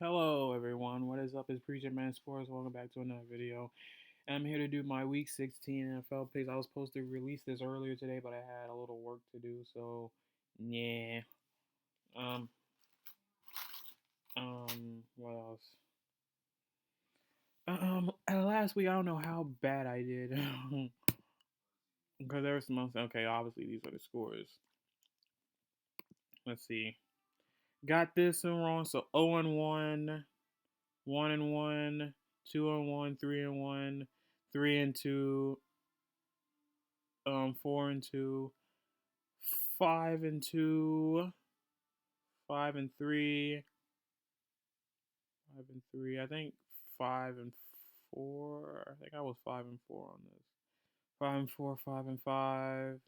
Hello everyone, what is up? It's Preacher Man Sports. Welcome back to another video. And I'm here to do my Week 16 NFL picks. I was supposed to release this earlier today, but I had a little work to do, so yeah. Um, what else? Last week I don't know how bad I did because there was some. Okay, obviously these are the scores. Let's see. Got this one wrong, so 0 and 1, 1 and 1, 2 and 1, 3 and 1, 3 and 2. 4 and 2, 5 and 2, 5 and 3, 5 and 3. I think 5 and 4. I think I was 5 and 4 on this. 5 and 4, 5 and 5,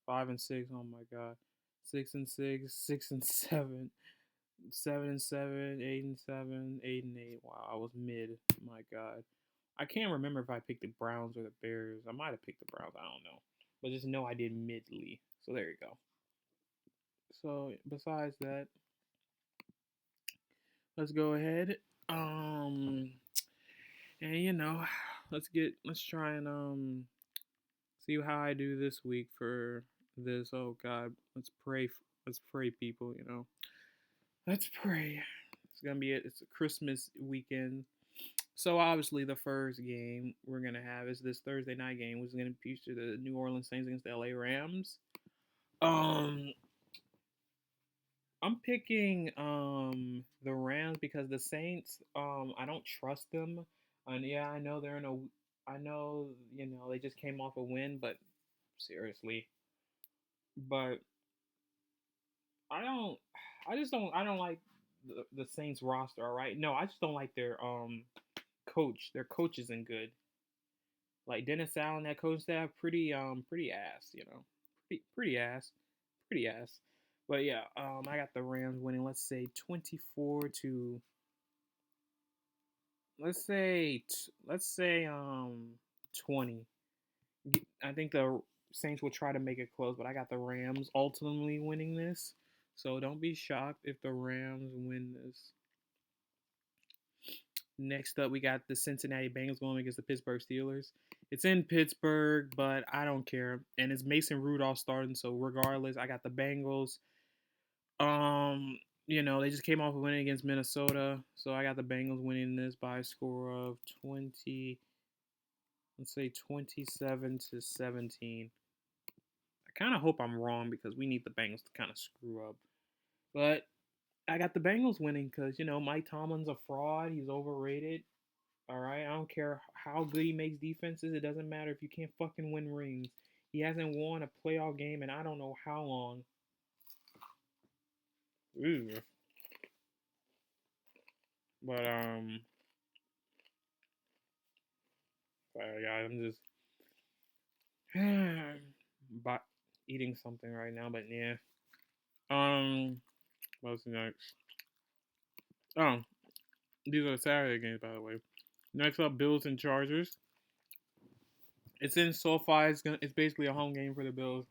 5 and 6. Oh my god, 6 and 6, 6 and 7, 7 and 7, 8 and 7, 8 and 8. Wow, I was mid. My god, I can't remember if I picked the Browns or the Bears. I might have picked the Browns. I don't know, but just know I did midly. So there you go. So besides that, let's go ahead. Um, and let's try and see how I do this week for this. Oh God, let's pray. Let's pray, people. Let's pray. It's gonna be it's a Christmas weekend. So obviously the first game we're gonna have is this Thursday night game, which is gonna feature the New Orleans Saints against the LA Rams. Um, I'm picking the Rams because the Saints I don't trust them. And yeah, I know they're in a I know, they just came off a win, but seriously. But I don't I don't like the Saints roster, all right? No, I just don't like their coach. Their coach isn't good. Like Dennis Allen, that coach staff pretty ass, Pretty ass. Pretty ass. But yeah, I got the Rams winning, let's say 24 to let's say 20. I think the Saints will try to make it close, but I got the Rams ultimately winning this. So don't be shocked if the Rams win this. Next up, we got the Cincinnati Bengals going against the Pittsburgh Steelers. It's in Pittsburgh, but I don't care. And it's Mason Rudolph starting, so regardless, I got the Bengals. They just came off a win against Minnesota, so I got the Bengals winning this by a score of 20, let's say 27 to 17. I kind of hope I'm wrong because we need the Bengals to kind of screw up. But I got the Bengals winning because, Mike Tomlin's a fraud. He's overrated. All right. I don't care how good he makes defenses. It doesn't matter if you can't fucking win rings. He hasn't won a playoff game in I don't know how long. Ooh. But, sorry, guys. I'm just but eating something right now. But yeah. What's next? Oh, these are the Saturday games, by the way. Next up, Bills and Chargers. It's in SoFi. It's basically a home game for the Bills.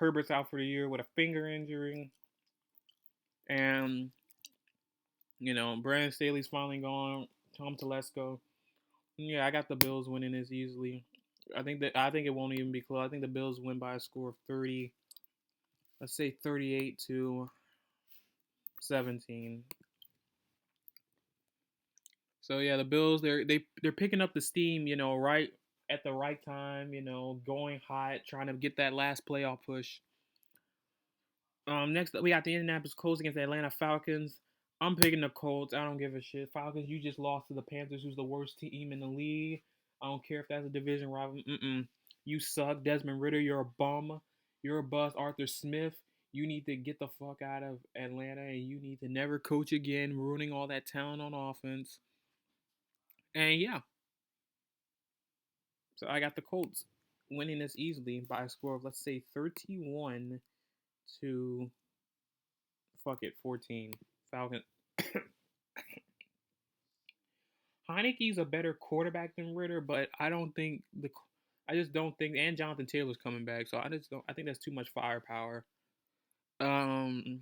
Herbert's out for the year with a finger injury, and Brandon Staley's finally gone. Tom Telesco. Yeah, I got the Bills winning this easily. I think it won't even be close. I think the Bills win by a score of 30. Let's say 38 to 17. So yeah, the Bills they're picking up the steam, right at the right time, going hot, trying to get that last playoff push. Next up we got the Indianapolis Colts against the Atlanta Falcons. I'm picking the Colts. I don't give a shit. Falcons, you just lost to the Panthers, who's the worst team in the league. I don't care if that's a division rival. You suck. Desmond Ritter, you're a bum. You're a bust. Arthur Smith, you need to get the fuck out of Atlanta and you need to never coach again, ruining all that talent on offense. And yeah, so I got the Colts winning this easily by a score of, let's say, 31 to, fuck it, 14. Falcon. Heineke's a better quarterback than Ritter, but I just don't think, and Jonathan Taylor's coming back, so I just don't, I think that's too much firepower. Um,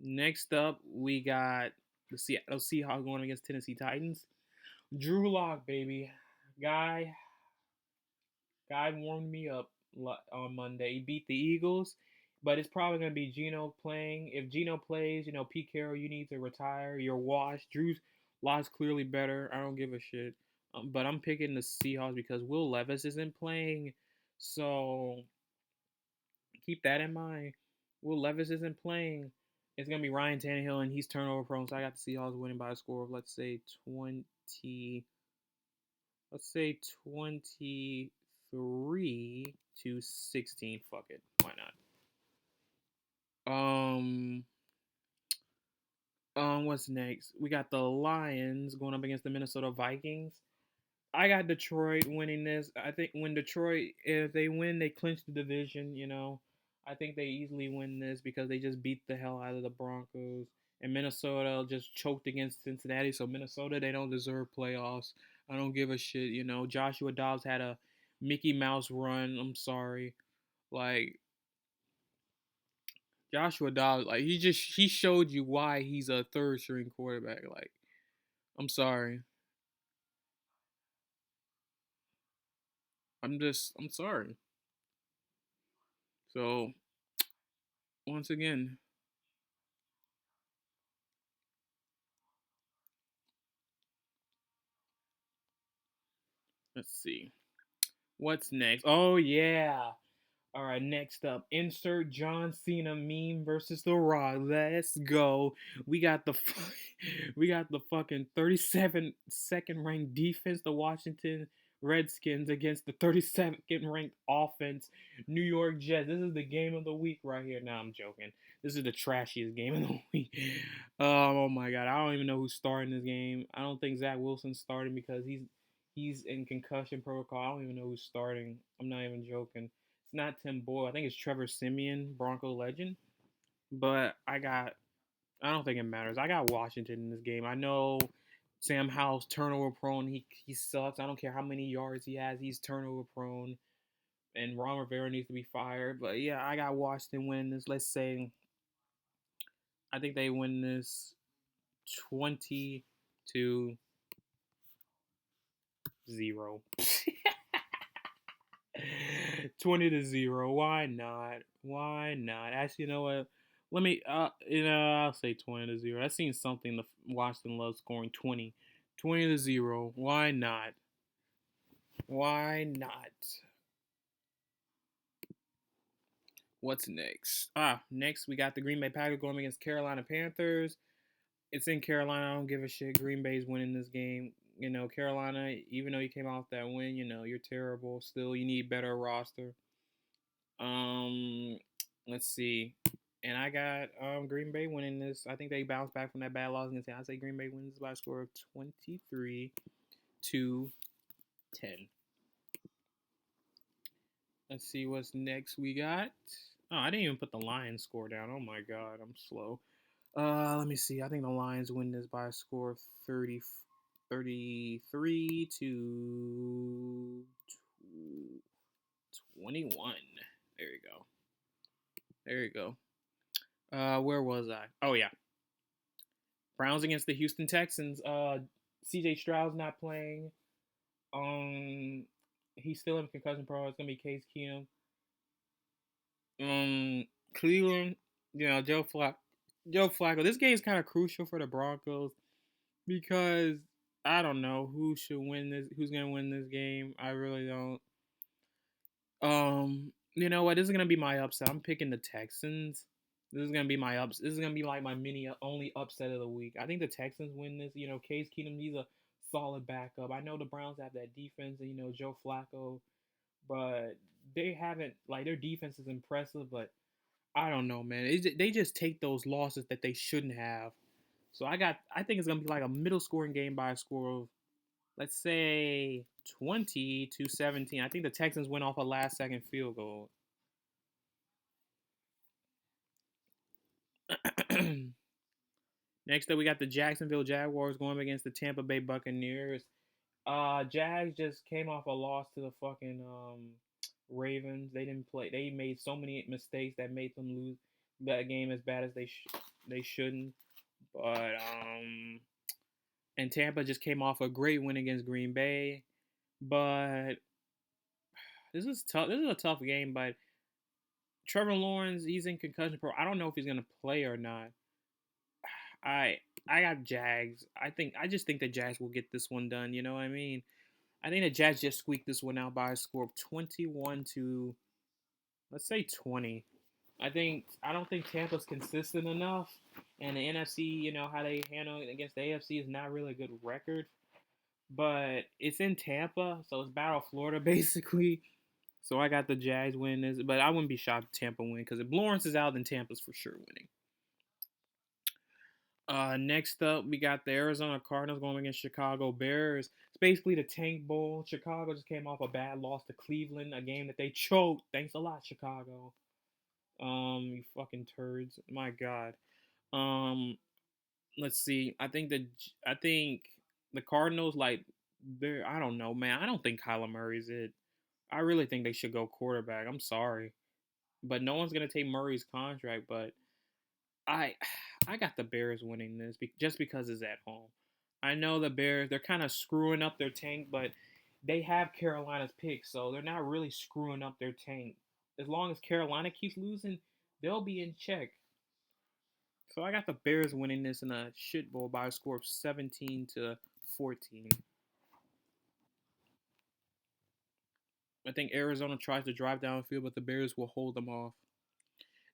Next up, we got the Seattle Seahawks going against Tennessee Titans. Drew Lock, baby. Guy, guy warmed me up on Monday. He beat the Eagles, but it's probably gonna be Geno playing. If Geno plays, Pete Carroll, you need to retire. You're washed. Drew Lock's clearly better. I don't give a shit. But I'm picking the Seahawks because Will Levis isn't playing, so keep that in mind. Will Levis isn't playing. It's gonna be Ryan Tannehill, and he's turnover prone. So I got the Seahawks winning by a score of let's say 20. Let's say 23-16. Fuck it. Why not? What's next? We got the Lions going up against the Minnesota Vikings. I got Detroit winning this. I think when Detroit, if they win, they clinch the division. I think they easily win this because they just beat the hell out of the Broncos. And Minnesota just choked against Cincinnati. So Minnesota, they don't deserve playoffs. I don't give a shit. Joshua Dobbs had a Mickey Mouse run. I'm sorry. Like Joshua Dobbs, like he showed you why he's a third string quarterback. Like, I'm sorry. I'm sorry. So once again, let's see. What's next? Oh yeah. All right, next up, insert John Cena meme versus The Rock. Let's go. We got the we got the fucking 32nd ranked defense, the Washington Redskins against the 32nd ranked offense, New York Jets. This is the game of the week right here. Now I'm joking. This is the trashiest game of the week. Oh my god, I don't even know who's starting this game. I don't think Zach Wilson's starting because he's in concussion protocol. I don't even know who's starting. I'm not even joking. It's not Tim Boyle. I think it's Trevor Siemian, Bronco legend. But I don't think it matters. I got Washington in this game. I know Sam Howell's turnover prone. He sucks. I don't care how many yards he has. He's turnover prone. And Ron Rivera needs to be fired. But yeah, I got Washington winning this. Let's say I think they win this 20-0. 20-0. Why not? Why not? Actually, you know what? Let me I'll say 20-0. I've seen something the Washington loves scoring 20-0. Why not? Why not? What's next? Next we got the Green Bay Packers going against Carolina Panthers. It's in Carolina. I don't give a shit. Green Bay's winning this game. Carolina, even though you came off that win, you're terrible. Still, you need better roster. Um, let's see. And I got Green Bay winning this. I think they bounced back from that bad loss against. I say Green Bay wins by a score of 23-10. Let's see what's next. We got. Oh, I didn't even put the Lions score down. Oh my god, I'm slow. Let me see. I think the Lions win this by a score of 33 to 21. There you go. There you go. Where was I? Oh yeah, Browns against the Houston Texans. C.J. Stroud's not playing. He's still in concussion protocol. It's gonna be Case Keenum. Cleveland. Joe Flacco. This game is kind of crucial for the Broncos because I don't know who should win this. Who's gonna win this game? I really don't. You know what? This is gonna be my upset. I'm picking the Texans. This is gonna be my ups. This is gonna be like my mini only upset of the week. I think the Texans win this. Case Keenum, he's a solid backup. I know the Browns have that defense, and Joe Flacco, but they haven't like their defense is impressive, but I don't know, man. They just take those losses that they shouldn't have. So I think it's gonna be like a middle scoring game by a score of let's say 20-17. I think the Texans went off a last second field goal. Next up, we got the Jacksonville Jaguars going up against the Tampa Bay Buccaneers. Jags just came off a loss to the fucking Ravens. They didn't play. They made so many mistakes that made them lose that game as bad as they. They shouldn't. But and Tampa just came off a great win against Green Bay. But this is tough. This is a tough game. But Trevor Lawrence, he's in concussion pro. I don't know if he's gonna play or not. I I got Jags. I just think the Jags will get this one done. You know what I mean? I think the Jags just squeaked this one out by a score of 21 to, let's say, 20. I don't think Tampa's consistent enough, and the NFC, how they handle it against the AFC is not really a good record. But it's in Tampa, so it's Battle of Florida basically. So I got the Jags winning this, but I wouldn't be shocked if Tampa win because if Lawrence is out, then Tampa's for sure winning. Next up, we got the Arizona Cardinals going against Chicago Bears. It's basically the Tank Bowl. Chicago just came off a bad loss to Cleveland, a game that they choked. Thanks a lot, Chicago. You fucking turds. My God. Um, let's see. I think the Cardinals like they're. I don't know, man. I don't think Kyler Murray's it. I really think they should go quarterback. I'm sorry, but no one's gonna take Murray's contract. But I I got the Bears winning this just because it's at home. I know the Bears, they're kind of screwing up their tank, but they have Carolina's pick, so they're not really screwing up their tank. As long as Carolina keeps losing, they'll be in check. So I got the Bears winning this in a shit bowl by a score of 17 to 14. I think Arizona tries to drive downfield, but the Bears will hold them off.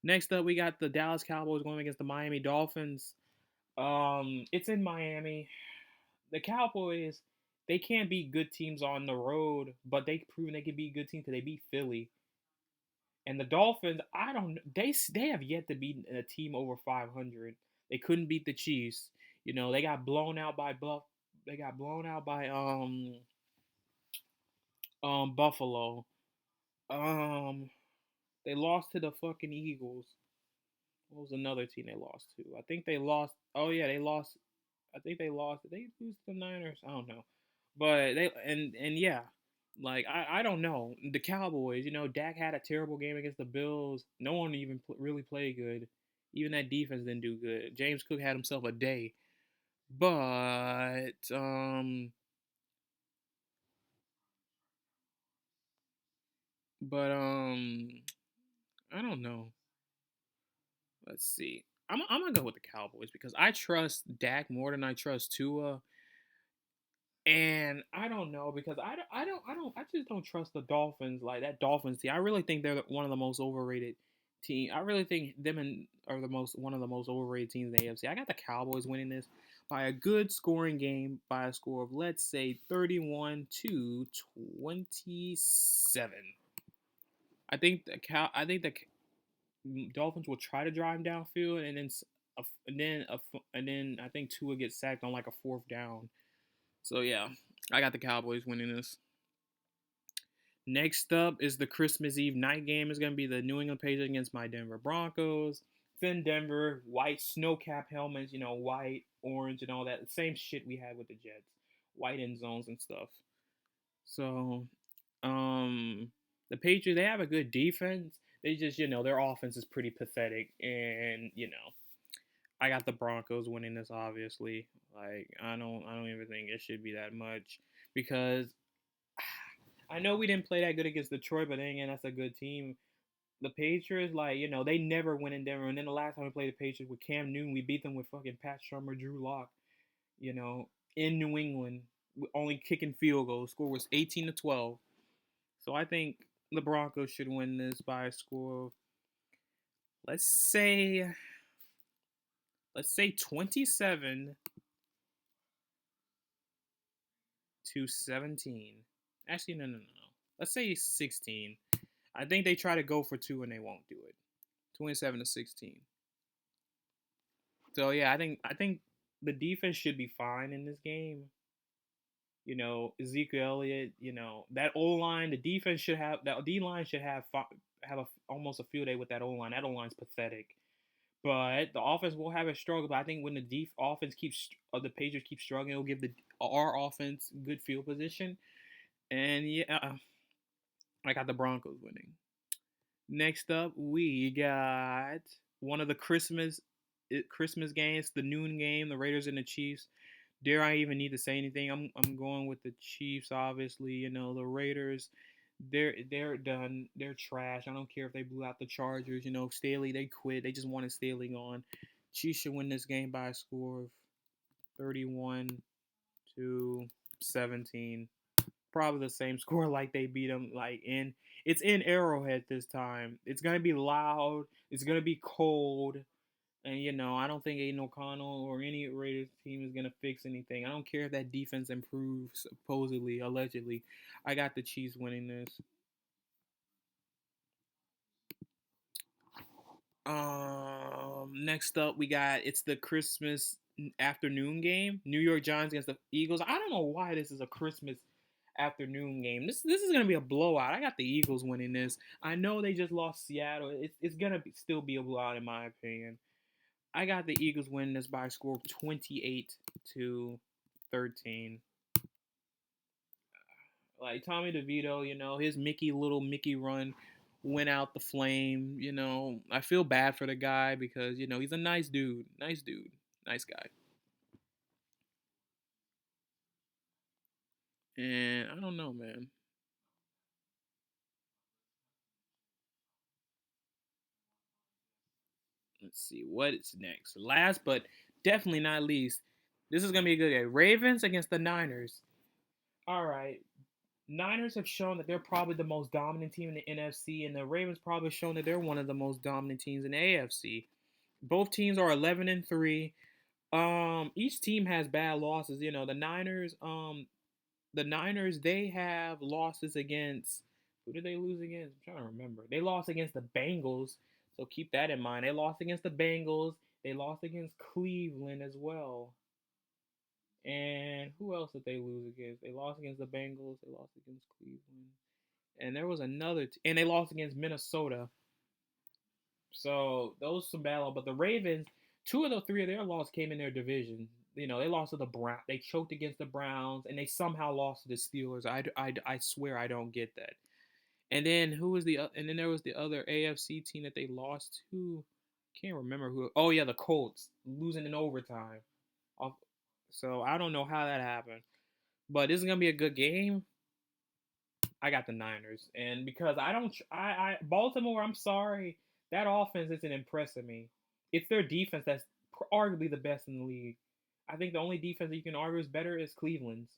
Next up, we got the Dallas Cowboys going against the Miami Dolphins. It's in Miami. The Cowboys, they can't beat good teams on the road, but they've proven they can beat good teams because they beat Philly. And the Dolphins, I don't. They have yet to beat a team over 500. They couldn't beat the Chiefs. They got blown out by Buff. They got blown out by Buffalo. Um, they lost to the fucking Eagles. What was another team they lost to? I think they lost. Oh yeah, they lost. I think they lost. Did they lose to the Niners? I don't know. But they and yeah, like I don't know the Cowboys. Dak had a terrible game against the Bills. No one even really played good. Even that defense didn't do good. James Cook had himself a day, but but I don't know. Let's see. I'm gonna go with the Cowboys because I trust Dak more than I trust Tua. And I don't know because I just don't trust the Dolphins like that Dolphins team. I really think they're one of the most overrated team. I really think them and are the most one of the most overrated teams in the AFC. I got the Cowboys winning this by a good scoring game by a score of let's say 31 to 27. I think the Dolphins will try to drive downfield and then I think Tua gets sacked on like a fourth down. So yeah, I got the Cowboys winning this. Next up is the Christmas Eve night game. Is going to be the New England Patriots against my Denver Broncos. It's in Denver, white snow cap helmets, white, orange, and all that. The same shit we had with the Jets, white end zones and stuff. So, the Patriots they have a good defense. They just their offense is pretty pathetic, and I got the Broncos winning this. Obviously, like I don't even think it should be that much because I know we didn't play that good against Detroit, but then again, that's a good team. The Patriots, like they never win in Denver, and then the last time we played the Patriots with Cam Newton, we beat them with fucking Pat Shermer, Drew Lock, you know, in New England, only kicking field goals. Score was 18-12. So I think the Broncos should win this by a score of let's say let's say 27-17. Actually, no. Let's say 16. I think they try to go for two and they won't do it. 27-16. So yeah, I think the defense should be fine in this game. Ezekiel Elliott. That O line, the defense should have that D line should have almost a field day with that O line. That O line's pathetic. But the offense will have a struggle. But I think when the offense keeps the Patriots keep struggling, it'll give our offense good field position. And yeah, I got the Broncos winning. Next up, we got one of the Christmas. Christmas game. It's the noon game. The Raiders and the Chiefs. Dare I even need to say anything? I'm going with the Chiefs. Obviously, the Raiders. They're done. They're trash. I don't care if they blew out the Chargers. Staley, they quit. They just wanted Staley gone. Chiefs should win this game by a score of 31-17. Probably the same score like they beat them. It's in Arrowhead this time. It's gonna be loud. It's gonna be cold. And I don't think Aiden O'Connell or any Raiders team is gonna fix anything. I don't care if that defense improves, supposedly, allegedly. I got the Chiefs winning this. Next up we got it's the Christmas afternoon game. New York Giants against the Eagles. I don't know why this is a Christmas afternoon game. This is gonna be a blowout. I got the Eagles winning this. I know they just lost Seattle. It's gonna still be a blowout in my opinion. I got the Eagles winning this by a score of 28-13. Like Tommy DeVito, his little Mickey run went out the flame. I feel bad for the guy because he's a nice dude, nice guy. And I don't know, man. Let's see what's next. Last but definitely not least, this is gonna be a good game. Ravens against the Niners. All right. Niners have shown that they're probably the most dominant team in the NFC, and the Ravens probably shown that they're one of the most dominant teams in the AFC. Both teams are 11-3. Each team has bad losses. The Niners they have losses against who did they lose against? I'm trying to remember. They lost against the Bengals, so keep that in mind. They lost against the Bengals. They lost against Cleveland as well. And who else did they lose against? They lost against the Bengals. They lost against Cleveland. And there was and they lost against Minnesota. So those some bad. But the Ravens, two of the three of their losses came in their division. They lost to the Brown. They choked against the Browns, and they somehow lost to the Steelers. I swear I don't get that. And then who was the? And then there was the other AFC team that they lost to. Can't remember who. Oh yeah, the Colts losing in overtime. So I don't know how that happened, but this is gonna be a good game. I got the Niners, and because I don't, Baltimore. I'm sorry, that offense isn't impressing me. It's their defense that's arguably the best in the league. I think the only defense that you can argue is better is Cleveland's.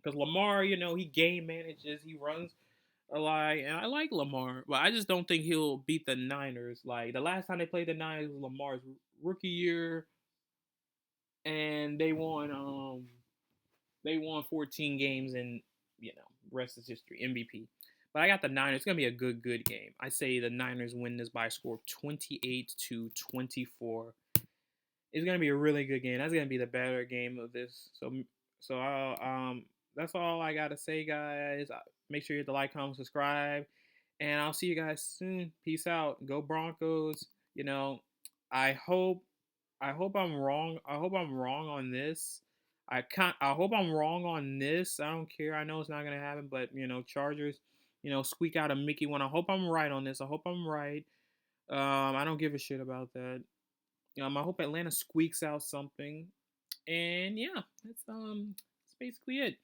Because Lamar, he game manages, he runs a lot, and I like Lamar, but I just don't think he'll beat the Niners. Like the last time they played the Niners was Lamar's rookie year, and they won 14 games, and rest is history. MVP. But I got the Niners. It's gonna be a good game. I say the Niners win this by a score of 28-24. It's gonna be a really good game. That's gonna be the better game of this. So that's all I gotta say, guys. Make sure you hit the like, comment, subscribe, and I'll see you guys soon. Peace out. Go Broncos. I hope I'm wrong. I hope I'm wrong on this. I hope I'm wrong on this. I don't care. I know it's not gonna happen, but Chargers, squeak out a Mickey one. I hope I'm right on this. I hope I'm right. I don't give a shit about that. I hope Atlanta squeaks out something. And yeah, that's basically it.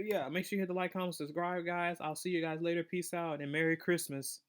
Yeah, make sure you hit the like, comment, subscribe, guys. I'll see you guys later. Peace out and Merry Christmas.